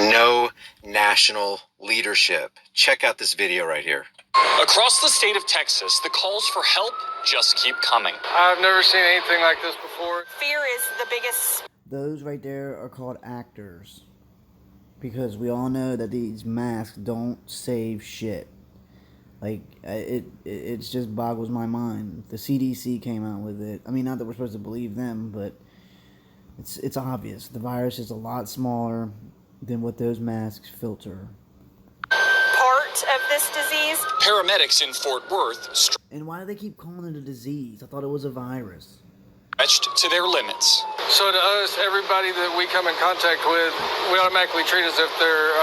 No national leadership. Check out this video right here. Across the state of Texas, the calls for help just keep coming. I've never seen anything like this before. Fear is the biggest. Those right there are called actors. Because we all know that these masks don't save shit. Like, it just boggles my mind. The CDC came out with it. I mean, not that we're supposed to believe them, but it's obvious. The virus is a lot smaller than what those masks filter. Part of this disease. Paramedics in Fort Worth And why do they keep calling it a disease? I thought it was a virus. stretched to their limits. So to us, everybody that we come in contact with, we automatically treat as if they're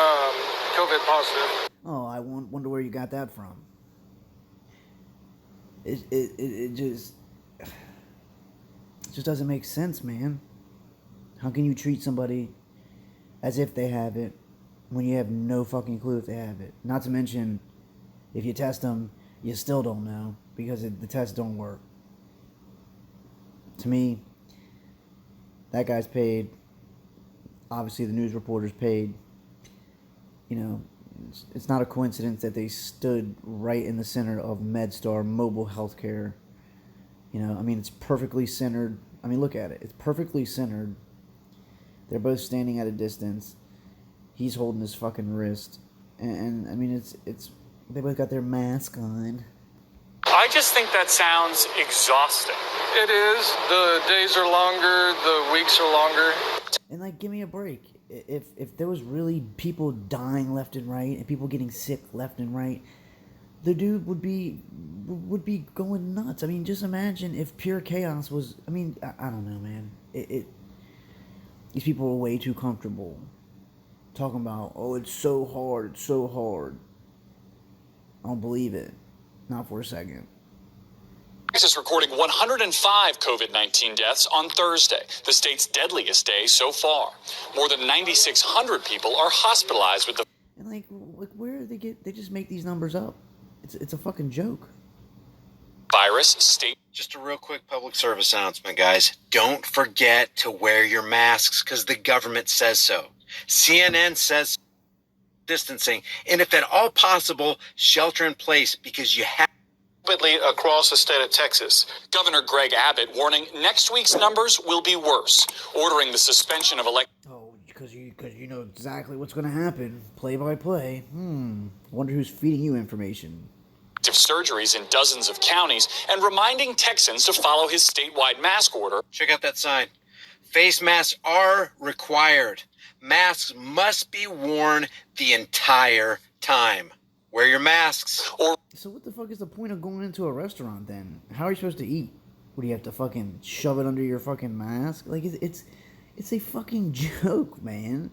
COVID positive. Oh, I wonder where you got that from. It just doesn't make sense, man. How can you treat somebody as if they have it when you have no fucking clue if they have it? Not to mention, if you test them, you still don't know because the tests don't work. To me, that guy's paid. Obviously, the news reporter's paid. You know, it's not a coincidence that they stood right in the center of MedStar Mobile Healthcare. You know, I mean, it's perfectly centered. I mean, look at it. It's perfectly centered. They're both standing at a distance. He's holding his fucking wrist. And I mean, it's they both got their mask on. I just think that sounds exhausting. It is. The days are longer, the weeks are longer. And like, give me a break. If there was really people dying left and right and people getting sick left and right, the dude would be going nuts. I mean, just imagine if pure chaos was. I mean, I don't know, man. These people are way too comfortable talking about, oh, it's so hard, it's so hard. I don't believe it. Not for a second. Texas recording 105 COVID-19 deaths on Thursday, the state's deadliest day so far. More than 9,600 people are hospitalized with the... And like where do they get... They just make these numbers up. It's a fucking joke. Virus state... Just a real quick public service announcement, guys. Don't forget to wear your masks because the government says so. CNN says distancing, and if at all possible, shelter in place because you have... Across the state of Texas. Governor Greg Abbott warning next week's numbers will be worse, ordering the suspension of Oh, because you know exactly what's going to happen. Play by play. Wonder who's feeding you information. surgeries in dozens of counties and reminding Texans to follow his statewide mask order. Check out that sign. Face masks are required. Masks must be worn the entire time. Wear your masks. So what the fuck is the point of going into a restaurant then? How are you supposed to eat? What, do you have to fucking shove it under your fucking mask? Like, it's a fucking joke, man.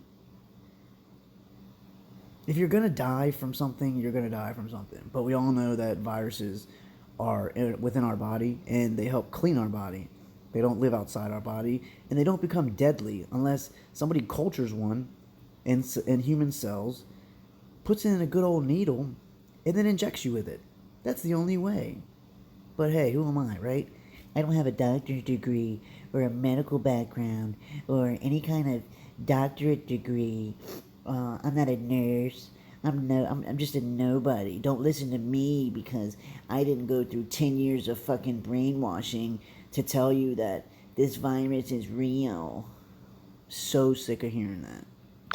If you're gonna die from something, you're gonna die from something. But we all know that viruses are within our body, and they help clean our body. They don't live outside our body, and they don't become deadly unless somebody cultures one in human cells, puts it in a good old needle, and then injects you with it. That's the only way. But hey, who am I, right? I don't have a doctor's degree or a medical background or any kind of doctorate degree. I'm not a nurse. I'm just a nobody. Don't listen to me because I didn't go through 10 years of fucking brainwashing to tell you that this virus is real. So sick of hearing that.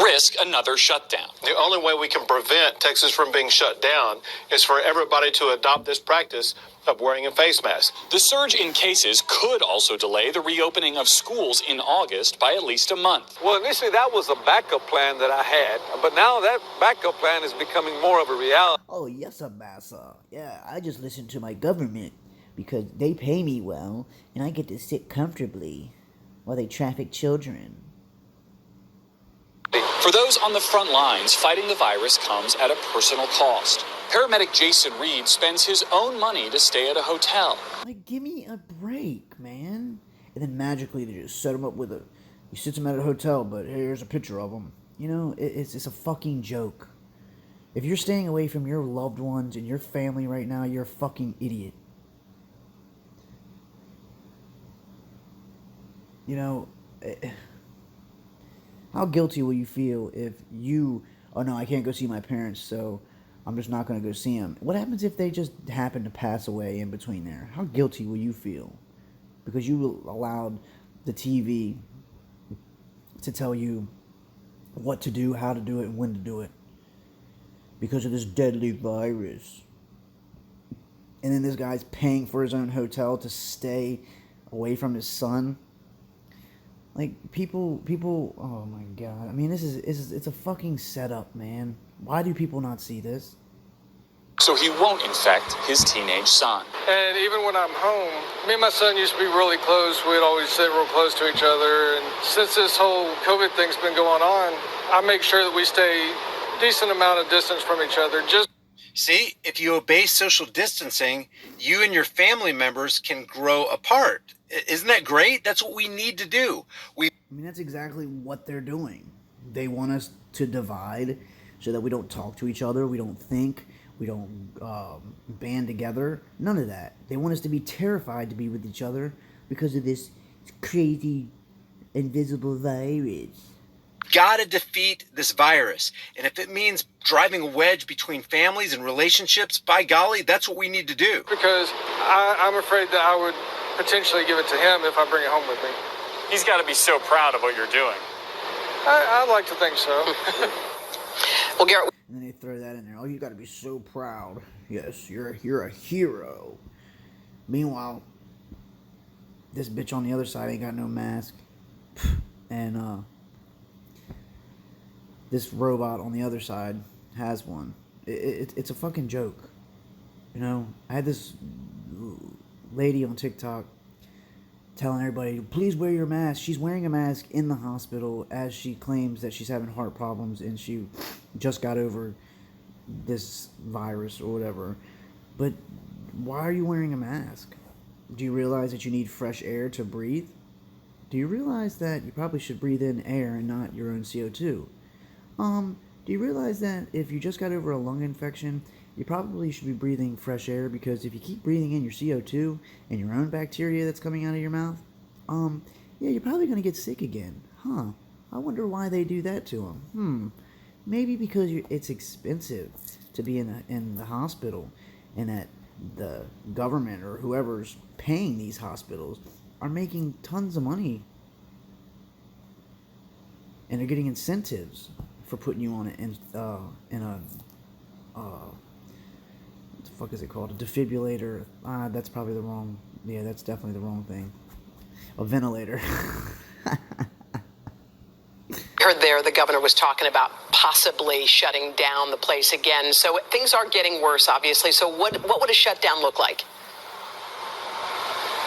Risk another shutdown. The only way we can prevent Texas from being shut down is for everybody to adopt this practice of wearing a face mask. The surge in cases could also delay the reopening of schools in August by at least a month. Well, initially that was a backup plan that I had, but now that backup plan is becoming more of a reality. Oh, yes, massa. Yeah, I just listen to my government because they pay me well, and I get to sit comfortably while they traffic children. For those on the front lines, fighting the virus comes at a personal cost. Paramedic Jason Reed spends his own money to stay at a hotel. Like, give me a break, man. And then magically they just set him up with he sits him at a hotel, but here's a picture of him. You know, it's a fucking joke. If you're staying away from your loved ones and your family right now, you're a fucking idiot. You know, How guilty will you feel if you, oh no, I can't go see my parents, so I'm just not going to go see them? What happens if they just happen to pass away in between there? How guilty will you feel? Because you allowed the TV to tell you what to do, how to do it, and when to do it. Because of this deadly virus. And then this guy's paying for his own hotel to stay away from his son. Like, people, oh my God. I mean, it's a fucking setup, man. Why do people not see this? So he won't infect his teenage son. And even when I'm home, me and my son used to be really close. We'd always sit real close to each other. And since this whole COVID thing's been going on, I make sure that we stay decent amount of distance from each other. Just See, if you obey social distancing, you and your family members can grow apart. Isn't that great? That's what we need to do. I mean, that's exactly what they're doing. They want us to divide so that we don't talk to each other, we don't think, we don't band together. None of that. They want us to be terrified to be with each other because of this crazy invisible virus. Gotta defeat this virus. And if it means driving a wedge between families and relationships, by golly, that's what we need to do. because I'm afraid that I would potentially give it to him if I bring it home with me. He's got to be so proud of what you're doing. I'd like to think so. Well, Garrett, And then they throw that in there. Oh, you got to be so proud. Yes, you're a hero. Meanwhile, this bitch on the other side ain't got no mask. And this robot on the other side has one. It's a fucking joke. You know, I had this lady on TikTok telling everybody, please wear your mask. She's wearing a mask in the hospital as she claims that she's having heart problems and she just got over this virus or whatever. But why are you wearing a mask? Do you realize that you need fresh air to breathe? Do you realize that you probably should breathe in air and not your own CO2? Do you realize that if you just got over a lung infection, you probably should be breathing fresh air, because if you keep breathing in your CO2 and your own bacteria that's coming out of your mouth, yeah, you're probably going to get sick again. Huh. I wonder why they do that to them. Maybe because it's expensive to be in the hospital, and that the government or whoever's paying these hospitals are making tons of money. And they're getting incentives for putting you on it in a what the fuck is it called? A defibrillator. That's probably the wrong. Yeah, that's definitely the wrong thing. A ventilator. heard there the governor was talking about possibly shutting down the place again. So things are getting worse, obviously. So what would a shutdown look like?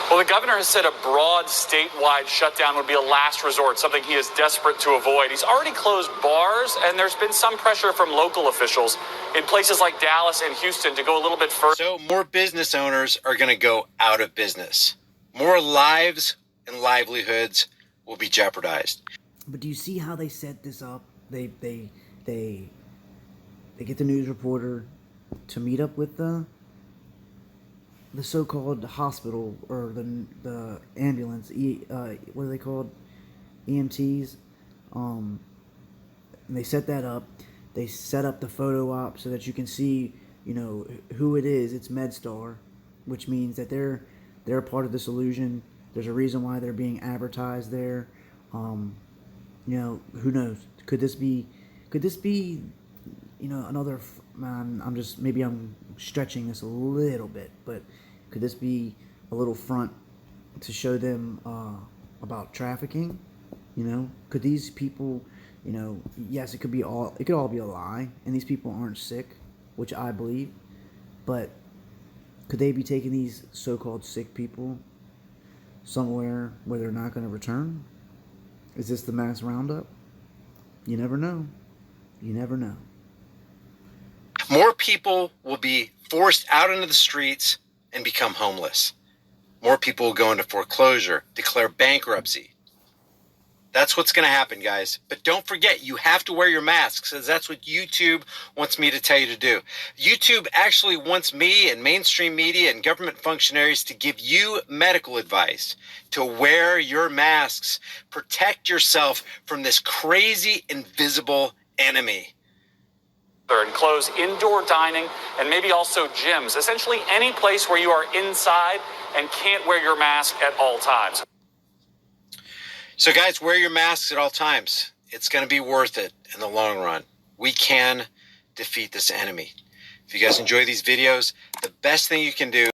Well, the governor has said a broad statewide shutdown would be a last resort, something he is desperate to avoid. He's already closed bars, and there's been some pressure from local officials in places like Dallas and Houston to go a little bit further. So more business owners are going to go out of business. More lives and livelihoods will be jeopardized. But do you see how they set this up? They get the news reporter to meet up with the so-called hospital or the ambulance. What are they called? EMTs. And they set that up. They set up the photo op so that you can see, who it is. It's MedStar, which means that they're a part of the solution. There's a reason why they're being advertised there. Who knows? Could this be, another? I'm stretching this a little bit, but could this be a little front to show them about trafficking? Could these people, yes, it could all be a lie, and these people aren't sick, which I believe, but could they be taking these so-called sick people somewhere where they're not going to return? Is this the mass roundup? You never know. You never know. More people will be forced out into the streets and become homeless. More people will go into foreclosure, declare bankruptcy. That's what's going to happen, guys. But don't forget, you have to wear your masks, because that's what YouTube wants me to tell you to do. YouTube actually wants me and mainstream media and government functionaries to give you medical advice to wear your masks. Protect yourself from this crazy, invisible enemy. And close indoor dining and maybe also gyms. Essentially any place where you are inside and can't wear your mask at all times. So guys, wear your masks at all times. It's going to be worth it in the long run. We can defeat this enemy. If you guys enjoy these videos, the best thing you can do